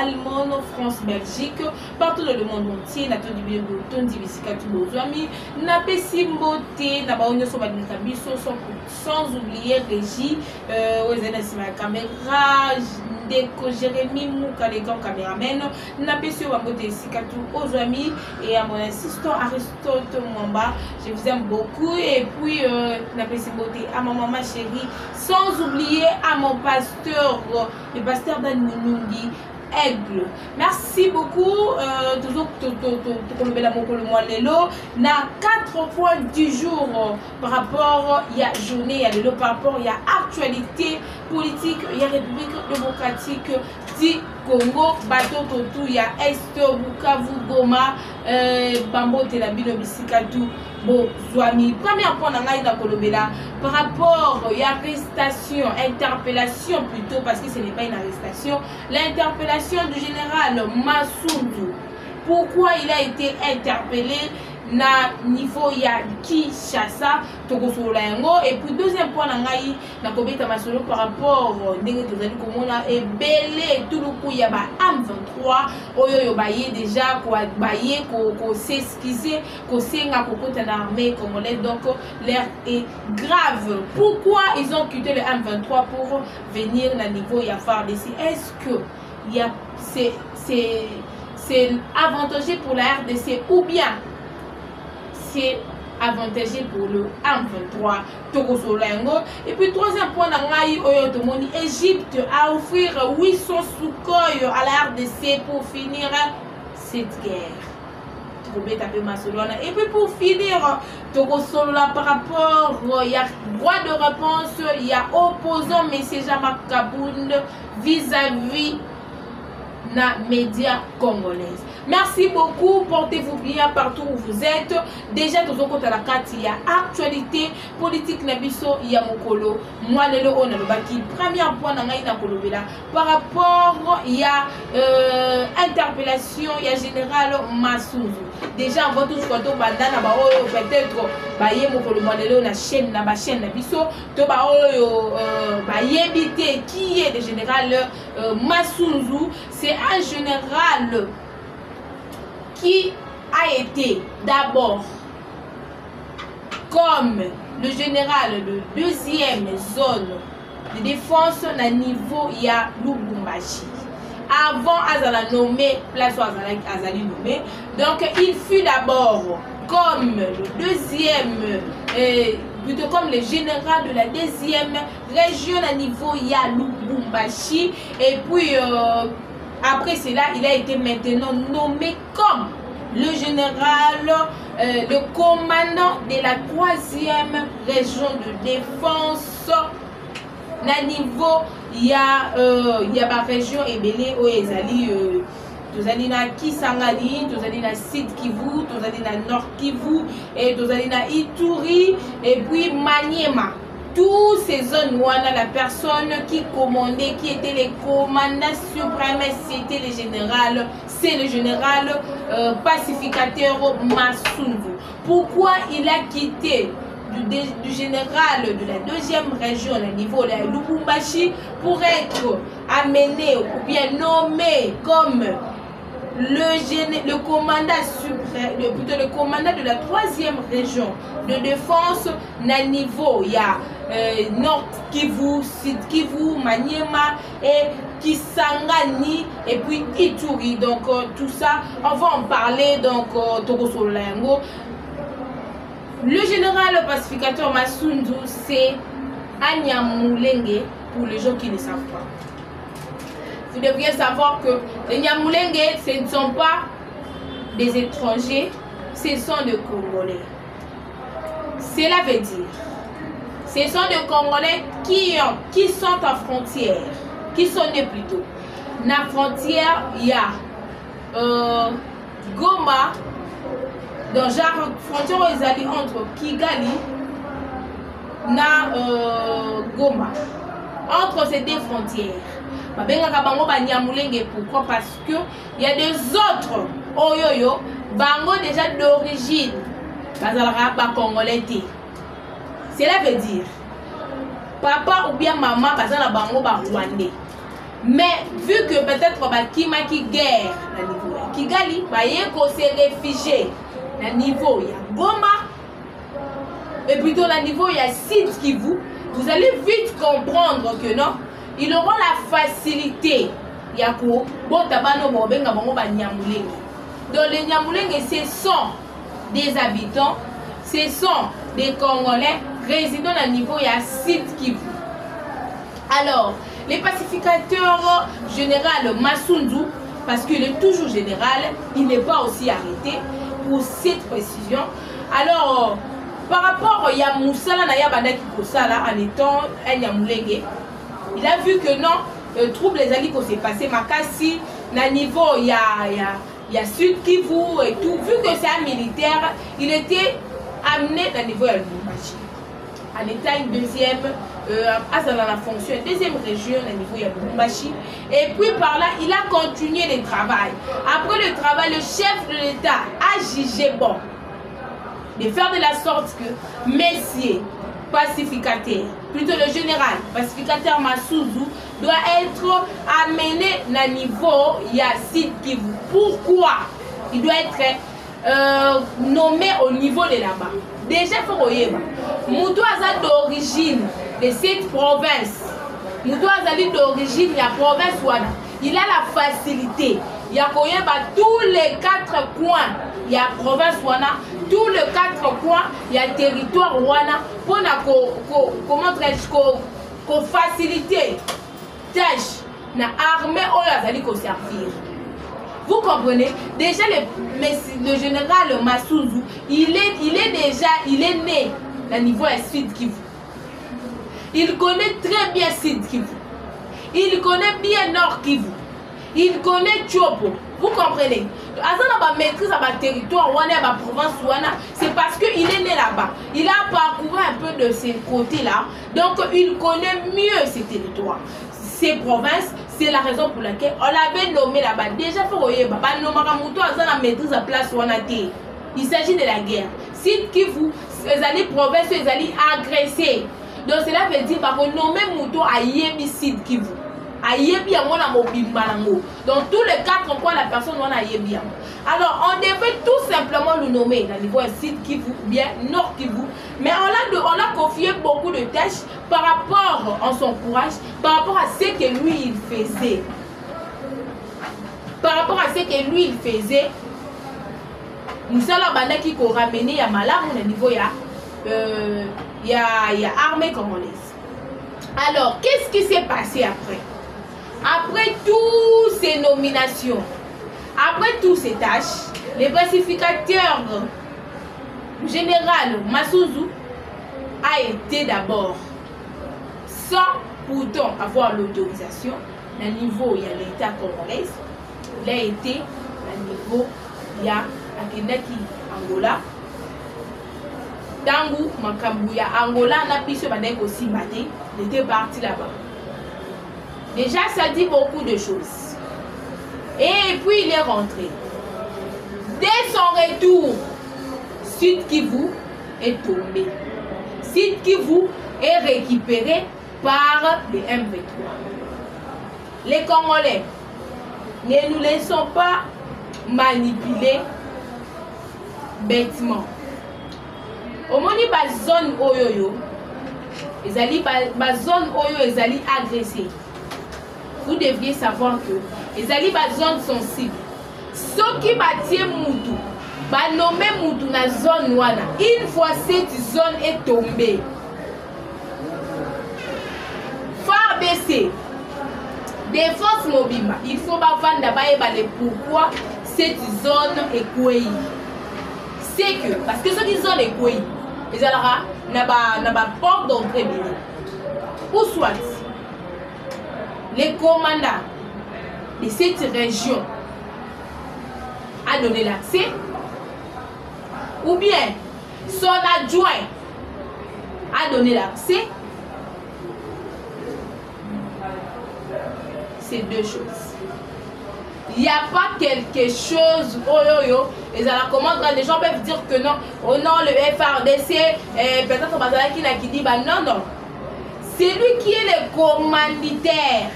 allemande, France, Belgique, partout dans le monde entier. N'attendez bien de ton divisika tous nos amis. N'a pas si beauté, n'a pas on sur sans oublier Régie, aux la caméra, Déco Jérémy Mouka les grands caméramens. N'a pas si on va beauté aux amis et à mon assistant Aristote Mwamba. Je vous aime beaucoup et puis n'a pas si beauté à ma maman chérie, sans oublier à mon pasteur, le pasteur Dan Mounungi Aigle. Merci beaucoup. Toujours na 4 points du jour par rapport il y a journée, il y a le par rapport il y a actualité politique, il y a République démocratique du Congo, bateau tout il y a Est, Bukavu, Goma, Bambo Telabino Bisikatu. Bon, Zouami, premier point dans la Kolobela par rapport à l'arrestation, interpellation plutôt, parce que ce n'est pas une arrestation, l'interpellation du général Massoudou. Pourquoi il a été interpellé na niveau ya Kinshasa Togosolango. Et puis deuxième point nangai na kobeta masolo par rapport ndenge tozali komona et belé tout le coup ya ba M23 oyo yo baye déjà ko baye ko s'excuser ko senga ko kota na armée congolaise. Donc l'air est grave. Pourquoi ils ont quitté le M23 pour venir na niveau ya FARDC? Est-ce que il y a c'est avantageux pour la RDC ou bien c'est avantageux pour le M23 Togosolango? Et puis troisième point dans Égypte a offert 800 Sukhoi à la RDC pour finir cette guerre. Et puis pour finir Togosolola par rapport il y a droit de réponse, il y a opposant M. Jean-Marc Kabound vis-à-vis na médias congolaises. Merci beaucoup, portez-vous bien partout où vous êtes. Déjà tous au côté de la carte, il y a actualité politique nabiso il y a mokolo. Moi le on a le baki. Premier point dans na kolobela par rapport il y a interpellation, il y a général Massoudou. Déjà on va tous photo bandana ba oyo peut-être ba ye mokolo moi le na chaîne nabiso to ba oyo ba yebité qui est le général Massoudou. C'est un général qui a été d'abord comme le général de deuxième zone de défense à niveau il y a Lubumbashi. Avant Azala nommé, place où Azali nommé, donc il fut d'abord comme le deuxième, plutôt comme le général de la deuxième région à niveau il y a Lubumbashi. Et puis après cela, il a été maintenant nommé comme le général, le commandant de la 3e région de défense. Na niveau, il y a ma région Ebele où ezali tozali na Kisangani, tozali na Sud Kivu, tozali na Nord Kivu et tozali na Ituri et puis Maniema. Tous ces zones où la personne qui commandait, qui était le commandant suprême, c'était le général, c'est le général pacificateur Massoudou. Pourquoi il a quitté du général de la deuxième région au niveau de Lubumbashi pour être amené ou bien nommé comme le commandant suprême, plutôt le commandant de la 3e région de défense na niveau il y a Nord Kivu, Sud Kivu, Maniema et Kisangani et puis Ituri. Donc tout ça on va en parler. Donc Togosolango. Le général pacificateur Massoudou, c'est Anyamulenge pour les gens qui ne savent pas. Vous devriez savoir que les Nyamulenge, ce ne sont pas des étrangers, ce sont des Congolais. Cela veut dire, ce sont des Congolais qui sont en frontière, qui sont nés plutôt. Dans la frontière, il y a Goma. Donc, genre, frontière ils entre Kigali na Goma. Entre ces deux frontières. Pourquoi? Parce que il y a des autres Oyoyo, Bango déjà d'origine, Congolais. Cela veut dire, papa ou bien maman, Bango Rwandais. Mais vu que peut-être Kimaki guerre na niveau ya Kigali, Bayeko se réfugié na niveau ya Goma, et plutôt na niveau ya Sud Kivu, vous allez vite comprendre que non, ils auront la facilité Yako, Botabano Bobenga Bongo Banyamulenge. Donc les Nyamulenge, ce sont des habitants, ce sont des Congolais résidant à niveau ya Sud Kivu. Alors, les pacificateurs général Massundu, parce qu'il est toujours général, il n'est pas aussi arrêté pour cette précision. Alors, par rapport à Yamoussala Nayabanda Kikosala en étant un Nyamulenge, il a vu que non, le trouble les alliés qui s'est passé, Makassi, na niveau il y a Sud Kivu et tout, vu que c'est un militaire, il était amené à niveau de Lubumbashi. En état une deuxième, dans la fonction, deuxième région au niveau de Lubumbashi. Et puis par là, il a continué le travail. Après le travail, le chef de l'État a jugé bon de faire de la sorte que messieurs pacificateur, plutôt le général pacificateur Massundu doit être amené à niveau Sud Kivu. Pourquoi il doit être nommé au niveau de là-bas? Déjà, il faut que Moutou Azad d'origine de cette province, Moutou Azali d'origine de la province Wana, il a la facilité. Il y a tous les 4 coins, il y a province Wana, tous les 4 coins, il y a territoire Wana, pour comment faciliter tâche na armée ou Azali ko servir. Vous comprenez? Déjà le général Massundu, il est né à niveau Sud Kivu. Il connaît très bien Sud Kivu. Il connaît bien Nord Kivu. Il connaît Tchopo. Vous comprenez? Azana maîtrise à ma territoire, à ma province, c'est parce qu'il est né là-bas. Il a parcouru un peu de ces côtés-là. Donc il connaît mieux ces territoires, ces provinces. C'est la raison pour laquelle on l'avait nommé là-bas. Déjà, il s'agit de la guerre. Si Kivu, les alliés provinces, les alliés agressés. Donc cela veut dire qu'on nomme Mouto à Yebi Sud Kivu. À Yebi à Mona Mobimbalango. Dans tous les cas, pourquoi la personne on a Yebi. Alors on devait tout simplement le nommer dans le niveau Sud Kivu, bien Nord Kivu. Mais on a confié beaucoup de tâches par rapport à son courage, par rapport à ce que lui il faisait. Par rapport à ce que lui il faisait, nous sommes là qui ont ramené à Malam au niveau il y a armée congolaise. Alors, qu'est-ce qui s'est passé après? Après toutes ces nominations, après toutes ces tâches, les pacificateurs général Massundu a été d'abord, sans pourtant avoir l'autorisation, à niveau il y a l'État congolais, il a été à niveau il y a Akenaki Angola. Tangu Makambuya Angola n'a pu se battre aussi maté, il était parti là-bas. Déjà ça dit beaucoup de choses. Et puis il est rentré. Dès son retour, Sud Kivu est tombé. Sud Kivu est récupéré par les M23. Les Congolais, ne nous laissons pas manipuler bêtement. Au moment où la zone oyoyo, la zone oyo est agressée. Vous devriez savoir que les zones sensibles. Ceux qui battent Moutou, va nommer Moutou dans la zone wana. Une fois cette zone est tombée, phare baissé, défense mobile, il faut vendre d'abord pourquoi cette zone est couée. C'est que, parce que cette zone est couée, ils n'ont pas porte d'entrée. Ou soit, les commandants de cette région a donné l'accès, ou bien son adjoint a donné l'accès. C'est deux choses. Il n'y a pas quelque chose, les gens peuvent dire que non, oh non, le FRDC, peut-être qui dit, bah non, non. C'est lui qui est le commanditaire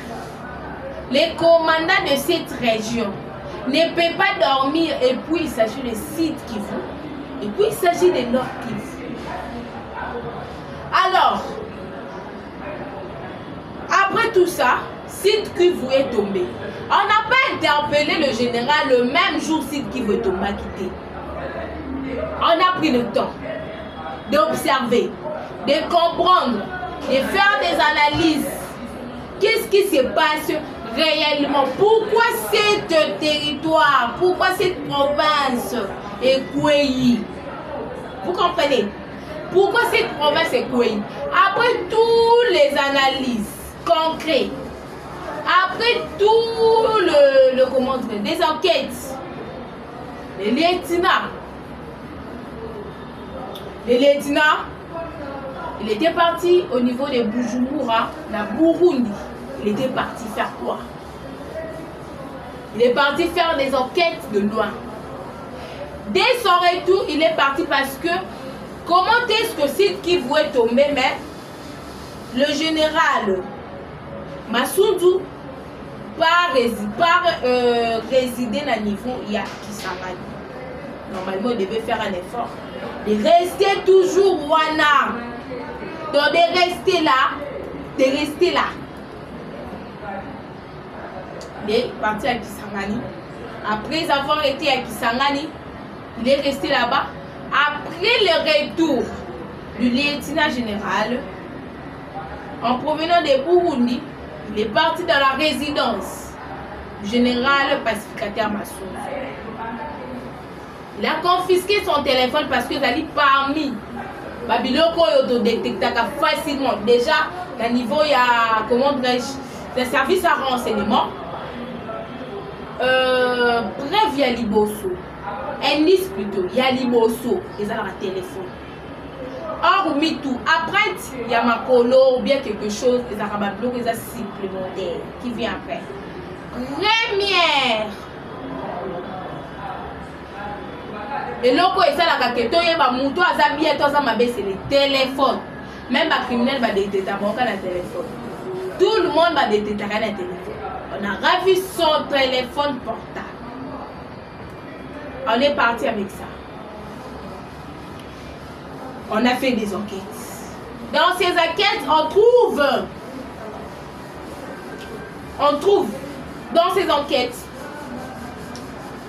le commandant de cette région ne peut pas dormir, et puis il s'agit de Sud Kivu, et puis il s'agit de Nord Kivu. Alors, après tout ça, Sud Kivu est tombé. On n'a pas interpellé le général le même jour Sud Kivu est tombé à quitter. On a pris le temps d'observer, de comprendre, de faire des analyses. Qu'est-ce qui se passe réellement? Pourquoi cet territoire, pourquoi cette province est cueillie? Vous comprenez? Pourquoi cette province est cueillie? Après toutes les analyses concrètes, après tout le comment dire, des enquêtes, les lieutenants, il était parti au niveau de Bujumbura, la Burundi. Il était parti faire quoi? Il est parti faire des enquêtes de loin. Dès son retour, il est parti parce que comment est-ce que Sud Kivu est tombé, mais le général Masunzu résider dans le niveau il y a Kisangani. Normalement, il devait faire un effort. De rester toujours Wana. Donc de rester là. Il est parti à Kisangani. Après avoir été à Kisangani, il est resté là-bas. Après le retour du lieutenant général, en provenant de Burundi, il est parti dans la résidence du général pacificateur Massoud. Il a confisqué son téléphone parce que Zali parmi Babiloko autodétectable facilement. Déjà, à niveau il y a comment dirais-je, le service à renseignement. Bref, il y a Liboso. Indice plutôt, il y a Liboso, ils ont un téléphone. Or, Mitou, après, il y a Makolo ou bien quelque chose, ils ont un bloc, ils ont supplémentaire qui vient après. Première. Et loko et ça la kaketo yeba muto azabia to ça m'a baissé le téléphone. Même les criminels va détecter mon téléphone. Tout le monde va détecter un téléphone. On a ravi son téléphone portable. On est parti avec ça. On a fait des enquêtes. Dans ces enquêtes, on trouve dans ces enquêtes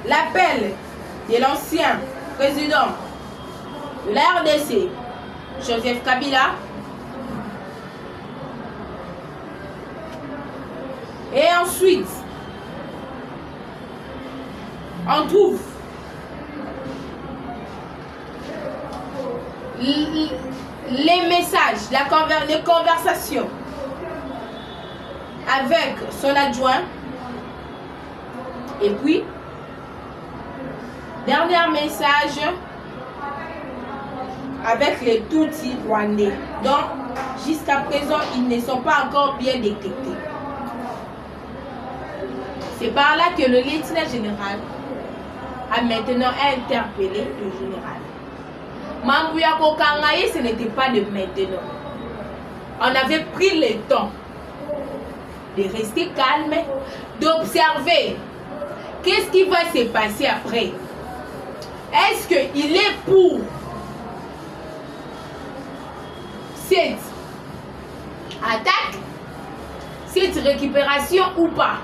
l'appel de l'ancien président de la RDC, Joseph Kabila, et ensuite on trouve les messages, les conversations avec son adjoint, et puis dernier message avec les Tutsis rwandais. Donc jusqu'à présent ils ne sont pas encore bien détectés. C'est par là que le lieutenant général a maintenant interpellé le général. Mambuya Kokangaye, ce n'était pas de maintenant. On avait pris le temps de rester calme, d'observer qu'est-ce qui va se passer après. Est-ce qu'il est pour cette attaque, cette récupération ou pas?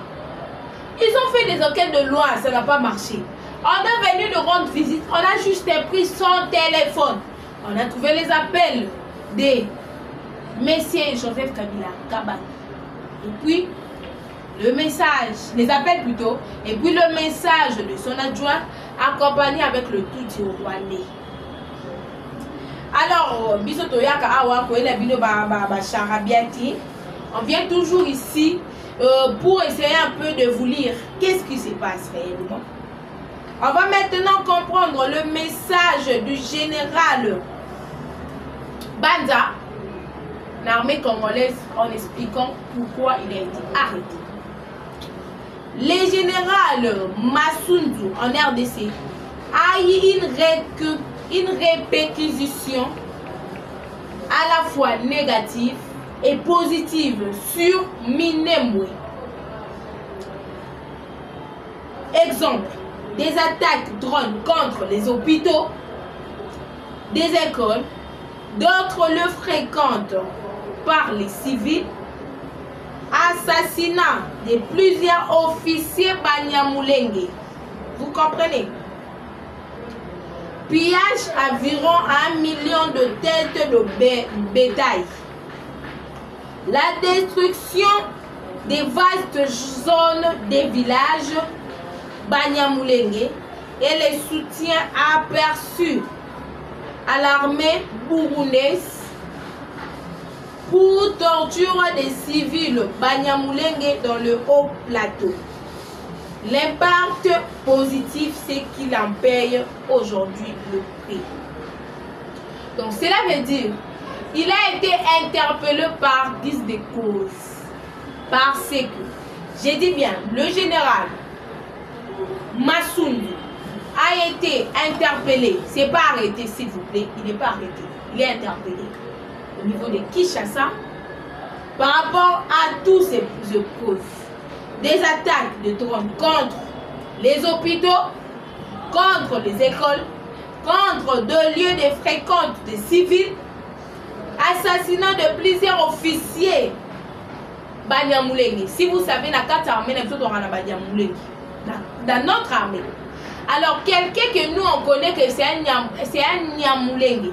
Ils ont fait des enquêtes de loin, ça n'a pas marché. On est venu de rendre visite, on a juste pris son téléphone. On a trouvé les appels de Monsieur Joseph Kabila Kabak. Et puis, le message, les appels plutôt, et puis le message de son adjoint accompagné avec le Tutsi rwandais. Alors, on vient toujours ici pour essayer un peu de vous lire qu'est-ce qui se passe réellement. On va maintenant comprendre le message du général Banza, l'armée congolaise, en expliquant pourquoi il a été arrêté. Le général Masunzu en RDC a eu une répercussion à la fois négative et positive sur Minembwe. Exemple, des attaques drones contre les hôpitaux, des écoles, d'autres le fréquentent par les civils, assassinat de plusieurs officiers Banyamulenge. Vous comprenez? Pillage environ 1 million de têtes de bétail. La destruction des vastes zones des villages Banyamulenge et les soutiens aperçus à l'armée burundaise pour torture des civils Banyamulenge dans le haut plateau. L'impact positif, c'est qu'il en paye aujourd'hui le prix. Donc cela veut dire, il a été interpellé par 10 des causes. Parce que, j'ai dit bien, le général Massoundu a été interpellé. C'est pas arrêté, s'il vous plaît. Il n'est pas arrêté. Il est interpellé au niveau de Kinshasa par rapport à tous ces causes. Des attaques de drones contre les hôpitaux, contre les écoles, contre deux lieux de fréquente des civils, assassinat de plusieurs officiers Banyamulenge. Si vous savez, dans notre armée. Alors, quelqu'un que nous on connaît que c'est un Nyamulenge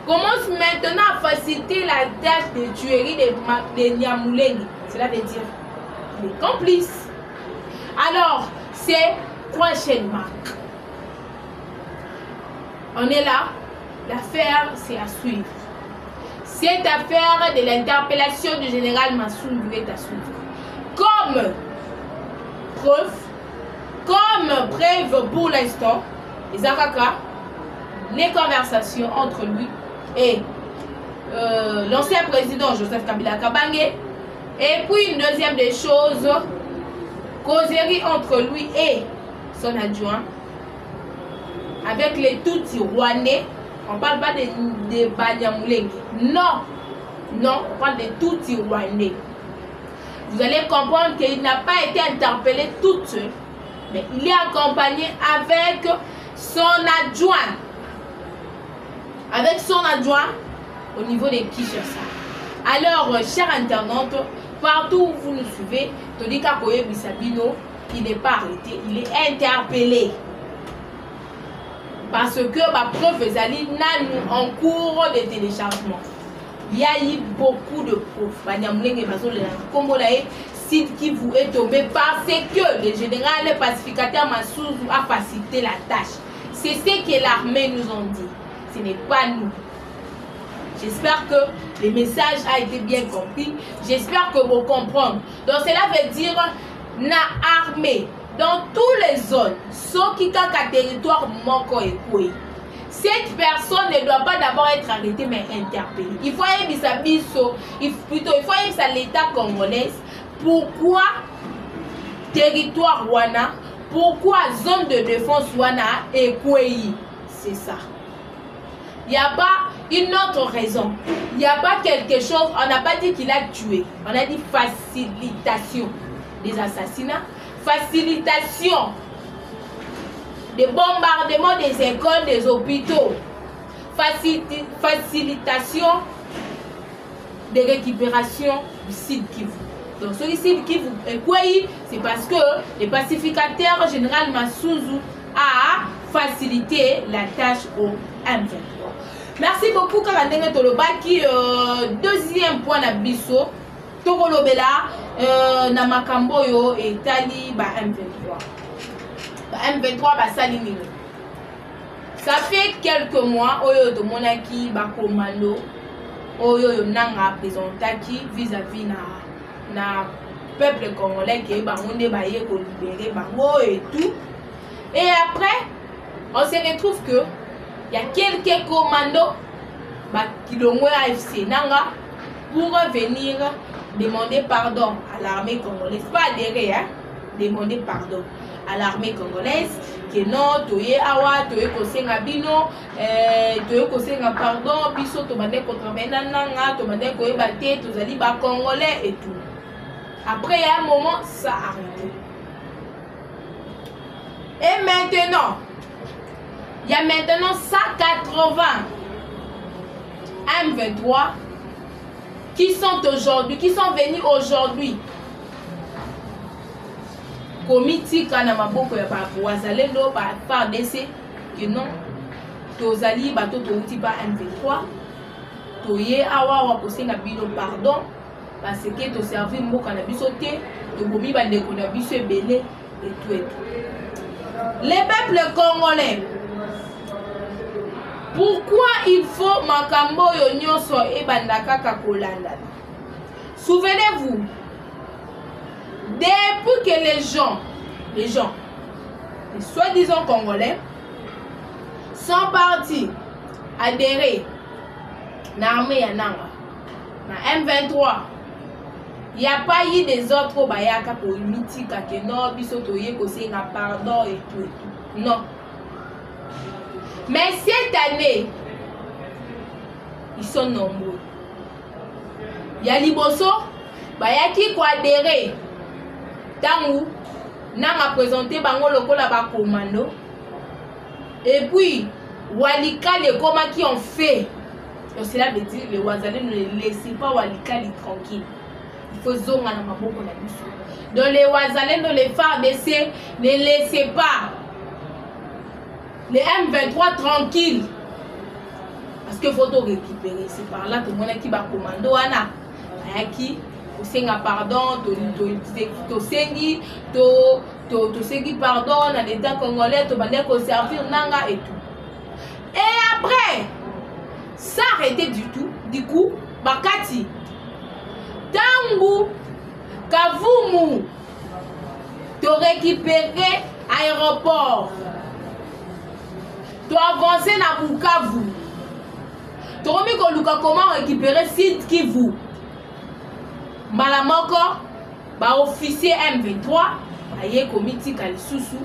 commence maintenant à faciliter la tâche de tuerie des Nyamulenge. Cela veut dire les complices. Alors, c'est prochaine marque. On est là. L'affaire, c'est à suivre. Cette affaire de l'interpellation du général Massoundu est à suivre. Comme preuve pour l'instant, les Akaka, les conversations entre lui et l'ancien président Joseph Kabila Kabange. Et puis une deuxième des choses, causerie entre lui et son adjoint avec les Tutsis rwandais. On ne parle pas de Banyamulenge. Non, on parle de Tutsis rwandais. Vous allez comprendre qu'il n'a pas été interpellé tout seul, mais il est accompagné avec son adjoint. Avec son adjoint au niveau de Kinshasa. Alors, chers internautes, partout où vous nous suivez, Todika Koye Bissabino, il n'est pas arrêté, il est interpellé. Parce que ma preuve Zali n'a nous en cours de téléchargement. Il y a eu beaucoup de preuves. Banyamulenge Bazolae, site qui vous est tombé parce que le général pacificateur Massoundu a facilité la tâche. C'est ce que l'armée nous a dit. Ce n'est pas nous. J'espère que le message a été bien compris. J'espère que vous comprenez. Donc cela veut dire na armée dans toutes les zones, sauf qui a territoire Moko et Koué. Cette personne ne doit pas d'abord être arrêtée mais interpellée. Il faut y avoir l'État congolais. Pourquoi territoire Rwanda? Pourquoi zone de défense Rwanda et Koué? C'est ça. Il n'y a pas une autre raison. Il n'y a pas quelque chose. On n'a pas dit qu'il a tué. On a dit facilitation des assassinats. Facilitation des bombardements des écoles, des hôpitaux. Facilitation de récupération du site Kivu. Donc ce site Kivu, c'est parce que le pacificateur général Massoundu a facilité la tâche au M23. Merci beaucoup Karandenge Tolobaki. Deuxième point na biso Tokolobela na makambo yo etali ba M23. Ba M23 ba salini. Ça fait quelques mois oyo to monaki ba commando oyo nanga présentaki vis-à-vis na peuple congolais qui ba onde ba ye ko libérer bango et tout. Et après on se retrouve que il y a quelques commandos qui l'ont AFC Nanga pour venir demander pardon à l'armée congolaise. Pas adhérer, hein? Demander pardon à l'armée congolaise. Que non, toye awa, toye kosenga bino, toye kosenga pardon, biso tomande kotrabena nanga, tomande koye bate, tozali ba congolais et tout. Après, il y a un moment, ça a arrêté. Et maintenant, il y a maintenant 180 M23 qui sont venus aujourd'hui. Comité kana maboko ya ba wazalendo ba FARDC que non tozali bato touti ba M23 toye awa wa kosenga bino pardon parce que to servir mboka na biso te to bomi ba ndeko na biso ebele et tout et tout. Les peuples congolais, pourquoi il faut makambo yo nyonso e bandaka ka kolanda? Souvenez-vous, depuis que les gens, les soi-disant congolais, sont partis adhérer à l'armée ya Nanga, na M23, il n'y a pas eu des autres bayaka pour mitika que non, biso toye kosenga pardon et tout et tout. Non. Mais cette année, ils sont nombreux. Il y a Liboso, bayaki ko adhérer. Tangu, Nanga présenté bango lokola ba commando. Et puis, Walika les comas qui ont fait. Donc cela veut dire les Wazalais ne laissez pas Walika les tranquille. Il faut zonga na maboko na biso. Donc les Wazalais ne les FARDC ne laissez pas les M23 tranquilles. Parce que faut tout récupérer. C'est par là tout le monde qui va commando ana. Ayaki osenga pardon, to sengi pardon na l'état congolais, to bande ko servir Nanga et tout. Et après, ça arrêté du tout. Du coup, Bakati Tangu Kavumu to récupérer aéroport. To avancer na Bukavu. To remis ko luka comment récupérer site Kivu. Malamoko ba officier M23 aye komiti kalisusu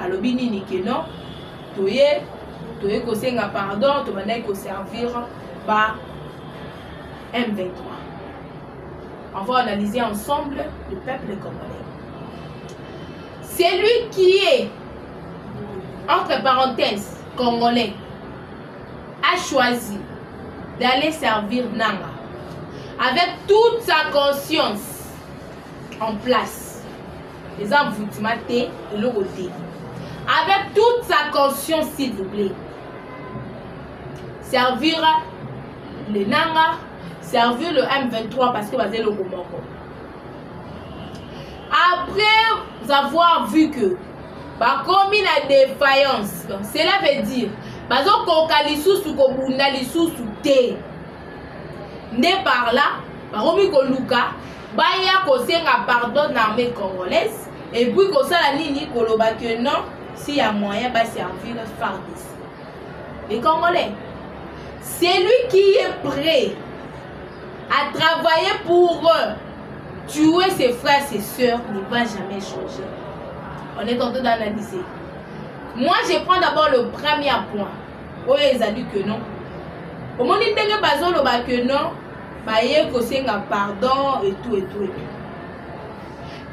alobini nikeno toye ko senga pardon to banda ko servir ba M23. On va analyser ensemble le peuple congolais. C'est lui qui est entre parenthèses congolais a choisi d'aller servir Nanga avec toute sa conscience en place. Les hommes vous matent et le côté. Avec toute sa conscience, s'il vous plaît. Servir le Nanga, servir le M23 parce que vous avez le Komoko. Après avoir vu que comme il a défaillance, cela veut dire bazo kokalisu su kobunda lisu su te. Ne par là, baromi ko luka, baya ko senga pardon l'armée congolaise et puis ko sala nini ko loba que non, s'il y a moyen ba servir le FARDC. Les Congolais, c'est lui qui est prêt à travailler pour tuer ses frères, ses sœurs, ne va jamais changer. On est en train d'analyser. Moi, je prends d'abord le premier point. Oh, ils ont dit que non. Au moment où ils ont dit que non, il y a pardon et tout et tout et tout.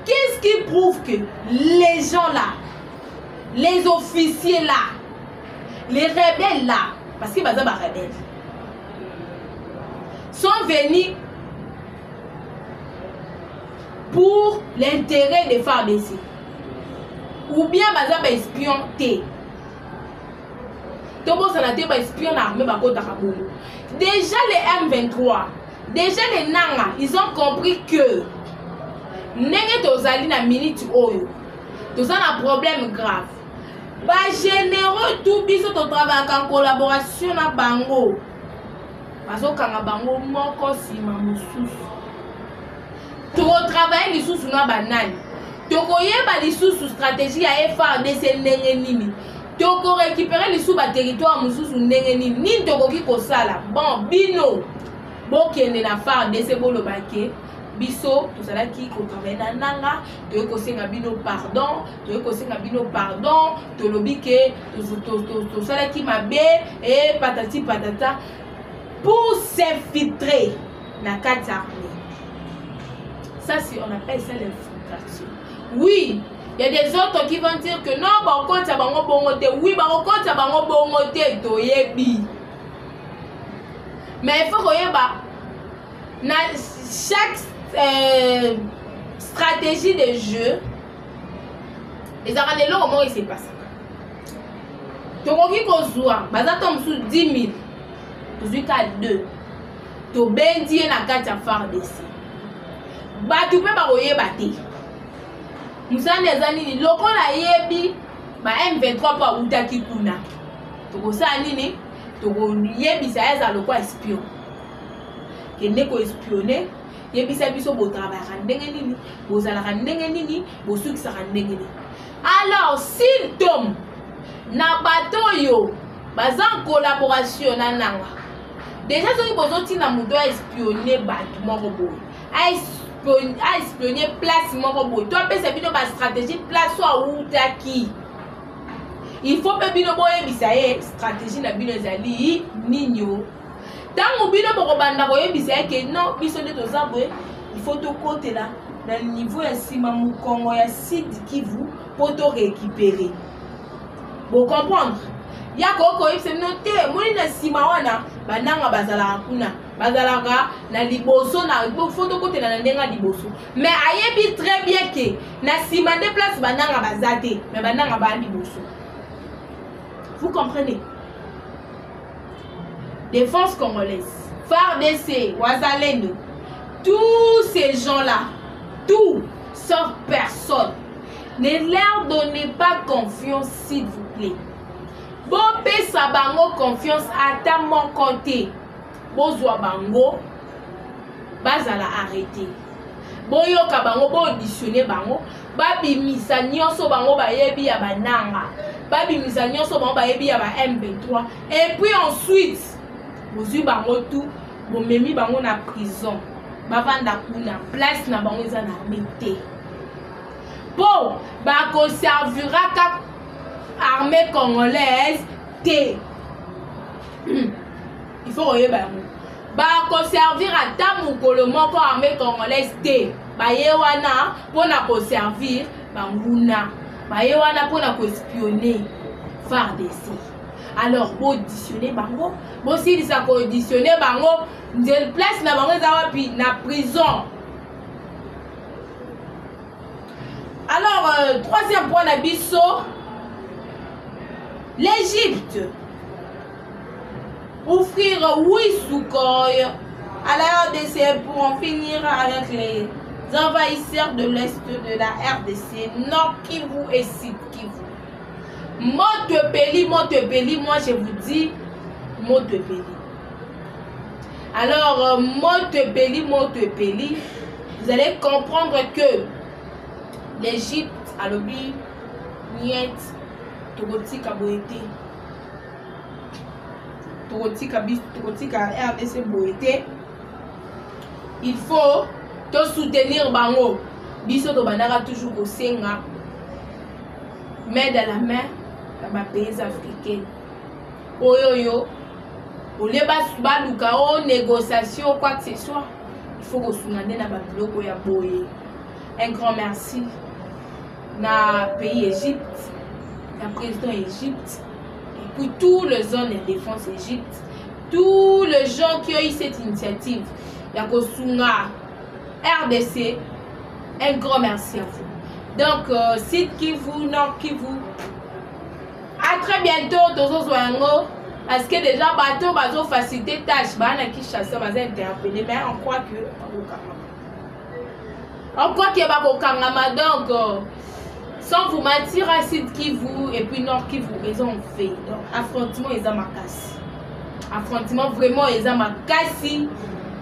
Qu'est-ce qui prouve que les gens là, les officiers là, les rebelles là, parce qu'ils sont des rebelles, sont venus pour l'intérêt des FARDC? Ou bien bazaba espion T. Tobo sanate ba espion armé ba kota kabolo. Déjà les M23, déjà les Nanga, ils ont compris que nenge tozali na minute oyo. Tozali un problème grave. Ba généraux tout biso to travailler en collaboration na bango. Bazo kanga bango moko sima mususu. To travailler les sous na banani. Toko yeba lisusu stratégie ya FARDC ndenge nini. Toko récupérer lisusu ba territoire mususu ndenge nini. Ni toko ki kosala. Bon, bino bokende na FARDC bolobake biso tozala ki ko travailler na Nanga, to ko senga bino pardon, to lobi ke to sala ki mabe et patati patata pour s'infiltrer na kati armée. Ça c'est on appelle ça l'infiltration. Oui, Il y a des autres qui vont dire que non, par contre, ça va bongote. Oui, par contre, ça va bongote. Toyebi. Mais il faut que chaque stratégie de jeu, les arrêts-là, comment il s'est passé. Tokoki kozwa, bazatom sous 10 000. Tozui ka 2. To bendi na kati ya FARDC. Batu pe bakoyeba te. Musane ezanini lokola yebi ba M23 pa utaki kuna. Tokosala nini? Tokoyebisa eza lokwa espion. Kende ko espionner, yebisa biso bo travailler ndenge nini, bozalaka ndenge nini, bosukisaka ndenge nini. Alors, s'il tombe na bato yo baza en collaboration na nanga déjà soki bozotina moto espionner bato moko boye espionner place moko boye to apesa bino bastratégie place oyo autaki il faut mpe bino boyebisa ye stratégie na bino ezali nini o ntango bino bokobanda koyebisa ye ke non biso nde toza boye il faut tokotela na niveau ya nsima mokongo ya Sud Kivu mpo torécupérer. Vous comprenez? Ya koko ipse note moni na sima wana bananga bazalaka kuna bazalaka na liboso na photo kote na ndenga liboso mais ayebi très bien que na sima de place bananga bazate mais bananga ba liboso. Vous comprenez? Défense congolaise, FARDC, Wazalendo, tous ces gens-là, tout sauf personne. Ne leur donnez pas confiance, s'il vous plaît. Bon, pesa bango confiance à ta mon côté. Bozwa bango, bazala arrêter. Bon, yoka bango, bon auditionner bango, babi misa nyonso bango ba yebi ya bananga, babi misa nyonso bango ba yebi ya ba M23. Et puis ensuite, bozwi bango tout, bon memi bango na prison, bavanda kuna place na bango eza na mete. Bon, bako servira ka armée congolaise T. Il faut oye bango. Bako servir à ta mukolo moko armée congolaise T. Baye wana pona ko servir banguna. Baye wana pona ko espionner FARDC. Alors, bo auditionner bango, bo si ça ko auditionner bango, de place na bango za wapi na prison. Alors, troisième point d'abisso, l'Égypte. Offrir Ouissoukoy à la RDC pour en finir avec les envahisseurs de l'Est de la RDC, Nord Kivu et Sud Kivu. Montepelli, moi je vous dis Montepelli. Alors, Montepelli, vous allez comprendre que l'Égypte a lobby niet tokotika boete tokotika RDC boete. Il faut te soutenir bango biso to bandaka toujours au senga main dans la main dans ma pays africain oyoyo oleba baluka o négociation quoi que ce soit il faut que sunande na ba biloko ya boye. Un grand merci na pays Égypte, la président Égypte, et puis tous les zones de défense Égypte, tous les gens qui ont eu cette initiative, Yakosunga, RDC, un grand merci à vous. Donc, Sud Kivu, Nord Kivu, à très bientôt, Tozo Zwango, parce que déjà, bateau, bateau facilité tâche, bana qui chasse, bateau interpellé, mais on croit que, on croit qu'il y a beaucoup de donc sans vous mentir à Sud Kivu et puis Nord Kivu ils ont fait donc affrontement ils ont makasi affrontement vraiment ils ont makasi.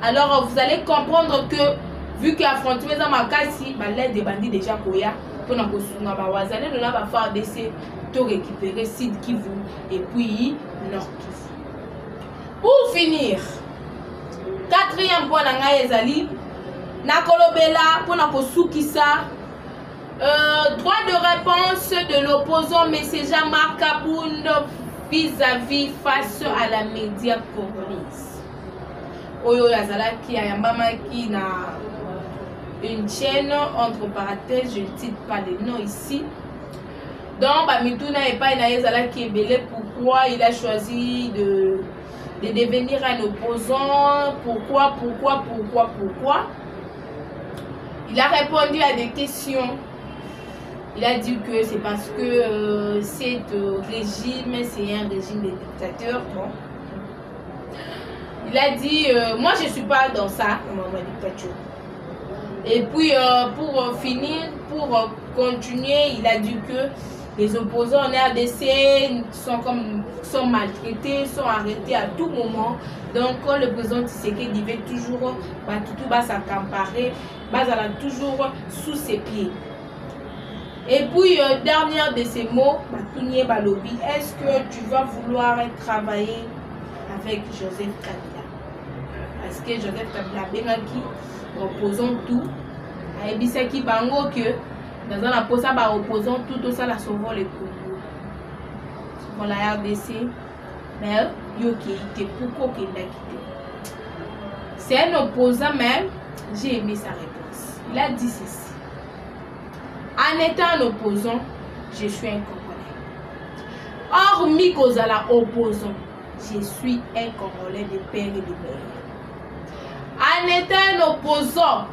Alors vous allez comprendre que vu que affrontement ils ont makasi l'aide des bandits déjà koya pour na kosunga ba wazane de la ba FARDC to récupérer Sud Kivu et puis Nord Kivu. Pour finir, quatrième point na ngai ezali Nakolobela pour na kosukisa droit de réponse de l'opposant M. Jean-Marc Kabound vis-à-vis face à la média congolaise. Oyo yazalaki ayambamaki na une chaîne, entre parenthèses, je ne cite pas les noms ici. Donc, Bamituna et pas Naezala qui est belé, pourquoi il a choisi de devenir un opposant, pourquoi. Il a répondu à des questions. Il a dit que c'est parce que cet régime, c'est un régime de dictateurs. Bon. Il a dit, moi je ne suis pas dans ça, dans ma dictature. Et puis pour finir, pour continuer, il a dit que les opposants en RDC sont maltraités, sont arrêtés à tout moment. Donc quand le président Tshisekedi veut toujours tout bas s'accaparer, basala toujours sous ses pieds. Et puis dernier de ces mots, Batounié Balobi, est-ce que tu vas vouloir travailler avec Joseph Kabila? Parce que Joseph Kabila Bengaki, opposant tout, a ebisaki bango que dans la posa ba opposant tout ça la sauvant le Congo. Pour la RDC, mais yoki te pourquoi qu'il l'a quitté. C'est un opposant même, j'ai aimé sa réponse. Il a dit ceci. En étant un opposant, je suis un Congolais. Hormis Kozala opposant, je suis un Congolais de père et de mère. En étant un opposant,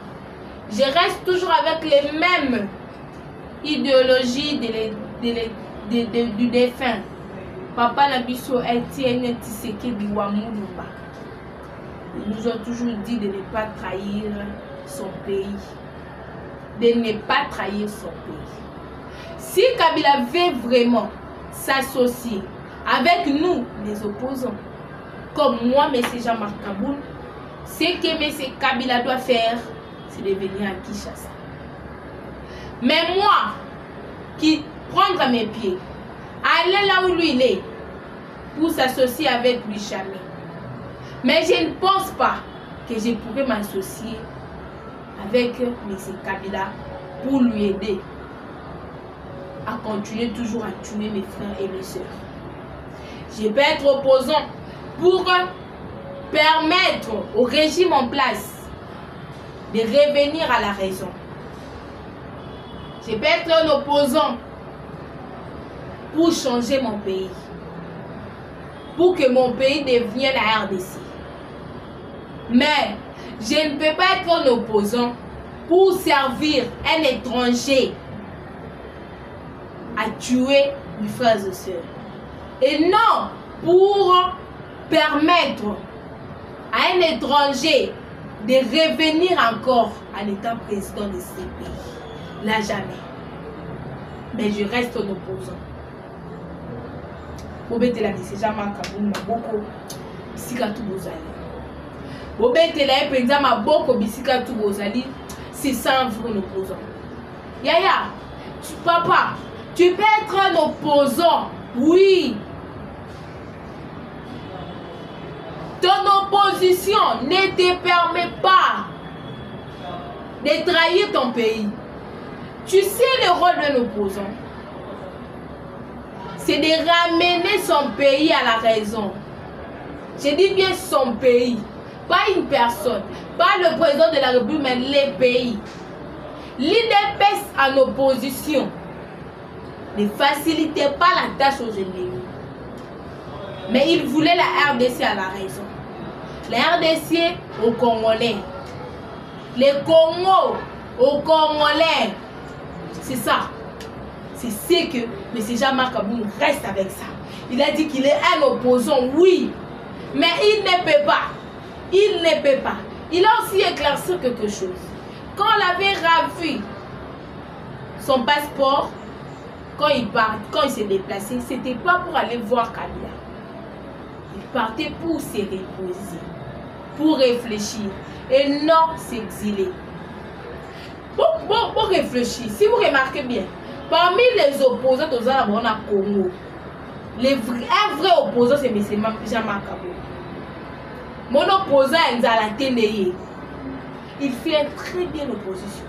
je reste toujours avec les mêmes idéologies du défunt. Papa Nabiso Etienne Tshisekedi Wamuluba. Ils nous ont toujours dit de ne pas trahir son pays. De ne pas trahir son pays. Si Kabila veut vraiment s'associer avec nous, les opposants, comme moi, M. Jean-Marc Kaboul, ce que M. Kabila doit faire, c'est de venir à Kinshasa. Mais moi, qui prendre mes pieds, aller là où lui il est, pour s'associer avec lui jamais. Mais je ne pense pas que je pourrais m'associer avec M. Kabila pour lui aider à continuer toujours à tuer mes frères et mes soeurs. Je peux être opposant pour permettre au régime en place de revenir à la raison. Je peux être un opposant pour changer mon pays, pour que mon pays devienne la RDC. Mais je ne peux pas être un opposant pour servir un étranger à tuer mes frères et sœurs. Et non pour permettre à un étranger de revenir encore en étant président de ce pays. Là, jamais. Mais je reste un opposant. Bobete la c'est jamais Kaboul Maboko, Bisika Toubozali. Bobete la président Maboko, Bisika Toubozali, c'est ça un vrai opposant. Yaya, papa, tu peux être un opposant, oui. Ton opposition ne te permet pas de trahir ton pays. Tu sais le rôle d'un opposant. C'est de ramener son pays à la raison. Je dis bien son pays. Pas une personne. Pas le président de la République, mais les pays. L'IDPS en opposition ne facilitait pas la tâche aux ennemis. Mais il voulait la RDC à la raison. La RDC aux Congolais. Les Congo aux Congolais. C'est ça. C'est ce que M. Jean-Marc Kaboul reste avec ça. Il a dit qu'il est un opposant, oui. Mais il ne peut pas. Il ne peut pas. Il a aussi éclairci quelque chose. Quand on avait ravi son passeport, quand il s'est déplacé, ce n'était pas pour aller voir Kabila. Il partait pour se reposer, pour réfléchir et non s'exiler. Pour réfléchir, si vous remarquez bien, parmi les opposants aux Arabes Congo, un vrai opposant c'est M. Jean-Marc Kaboul. Mon opposant est Nzala Tendeye. Il fait très bien l'opposition.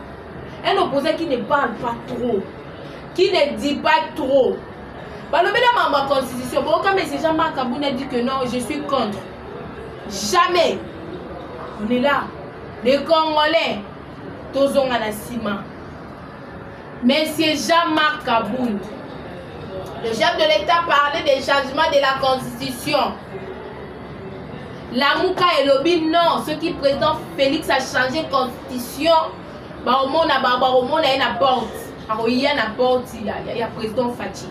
Un opposant qui ne parle pas trop, qui ne dit pas trop. Dans ma constitution, quand M. Jean-Marc Kaboul a dit que non, je suis contre. Jamais. On est là. Les Congolais, tozonga na sima. Monsieur Jean-Marc Kabound, le chef de l'État, parlait des changements de la Constitution. La Mouka et Lobi, non. Ce qui président Félix a changé la Constitution. Au monde, il y a une porte. Il y a une porte, il y a le président Fachi.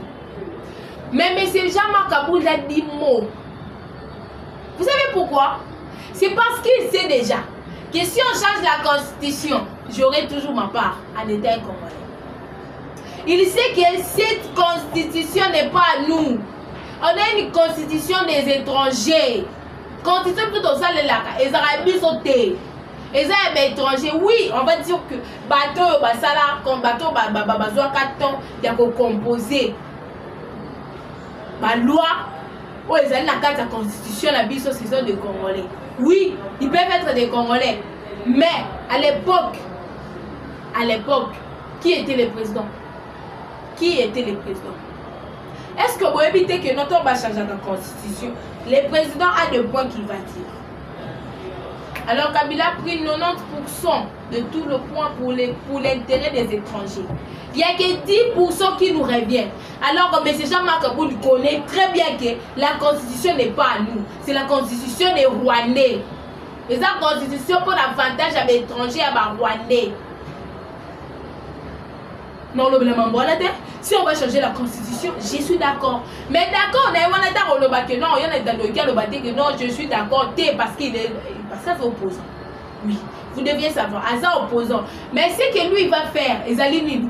Mais M. Jean-Marc Kabound a dit mot. Vous savez pourquoi? C'est parce qu'il sait déjà que si on change la Constitution, j'aurai toujours ma part en état congolais. Il sait que cette Constitution n'est pas à nous. On a une Constitution des étrangers. Constitution plutôt ça, les lacs. Ils auraient sauté. Ils auraient étrangers. Oui, on va dire que bateau, basala, comme bateau, bazoa 4 ans, il y a composé. La loi, où ils ont la Constitution, la biso, ce sont des Congolais. Oui, ils peuvent être des Congolais. Mais à l'époque, qui était le président? Qui était le président? Est-ce que vous évitez que notre va changer la Constitution? Le président a des points qu'il va dire. Alors Kabila a pris 90% de tout le point pour l'intérêt des étrangers. Il n'y a que 10% qui nous revient. Alors M. Jean-Marc Kabound connaît très bien que la Constitution n'est pas à nous. C'est la Constitution des Rwandais. Et la Constitution pour l'avantage à l'étranger, à Rwandais. Non, le si on va changer la Constitution, je suis d'accord. Mais d'accord, on a non, il y en a dans le cas que non, je suis d'accord, parce qu'il est opposant. Oui, vous deviez savoir, Aza opposant. Mais ce que lui il va faire, Ezali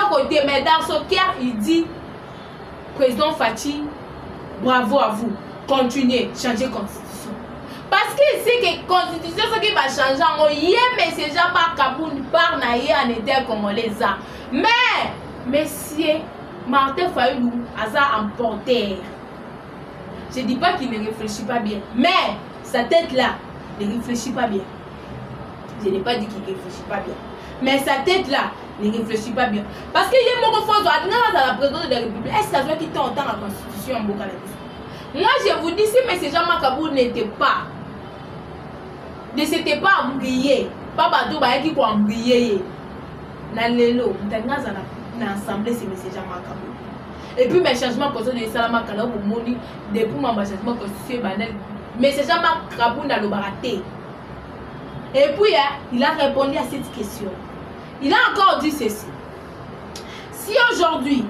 côté, mais dans ce cas, il dit, président Fachi, bravo à vous, continuez, changez la Constitution. Parce qu'il sait que la Constitution, ce qui va changer, on y est, mais c'est Jean-Marc Kabound par naïe en état comme les a. Mais, monsieur Martin Fayulu, Aza emporté. Je ne dis pas qu'il ne réfléchit pas bien, mais sa tête là ne réfléchit pas bien. Je n'ai pas dit qu'il ne réfléchit pas bien. Mais sa tête là ne réfléchit pas bien. Parce qu'il y a mon enfant à la présidence de la République. Est-ce que ça qui entend la Constitution en Bokala? Moi je vous dis, si M. Jean-Marc Kabound ne s'était pas embrouillé, pas bateau qui pour embrouiller. Dans l'élo, dans l'assemblée, c'est M. Jean-Marc Kabound. Et puis mes changements constitutionnels de Salama Kala pour moni depuis mon changement constitutionnel, M. Jean-Marc Kabound a le baraté. Et puis il a répondu à cette question. Il a encore dit ceci. Si aujourd'hui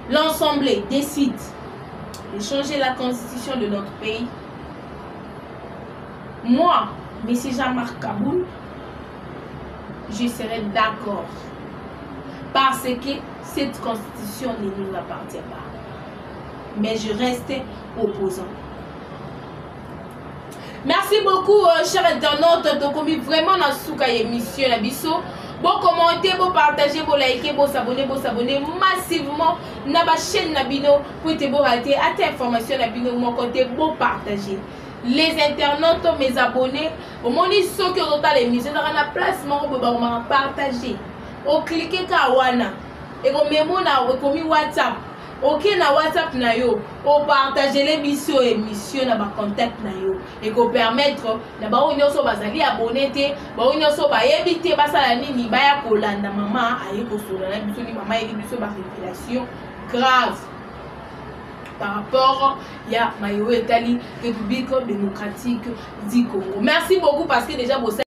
l'Assemblée décide de changer la constitution de notre pays, moi, M. Jean-Marc Kabound, je serai d'accord. Parce que cette constitution ne nous appartient pas. Mais je reste opposant. Merci beaucoup, chers internautes. Donc, vraiment, dans cette émission, la biso. Bon commenter, bon partager, bon liker, bon s'abonner massivement dans ma chaîne Nabino pour te bon rater à tes informations Nabino mon côté bon partager. Les internautes, mes abonnés, au moment où ceux qui ont l'émission, dans la place, on partager. On clique kawana et on met mon WhatsApp. Ok na WhatsApp na yo, on partage l'émission émission na ba contact na yo et qu'on permettre na ba onyo so bazali abonné te, ba onyo so ba éviter ba sala nini ba ya kolanda maman aye ko sola na biso ni maman et biso ba révélation grave par rapport ya mayo etali République démocratique du Congo. Merci beaucoup parce que déjà vous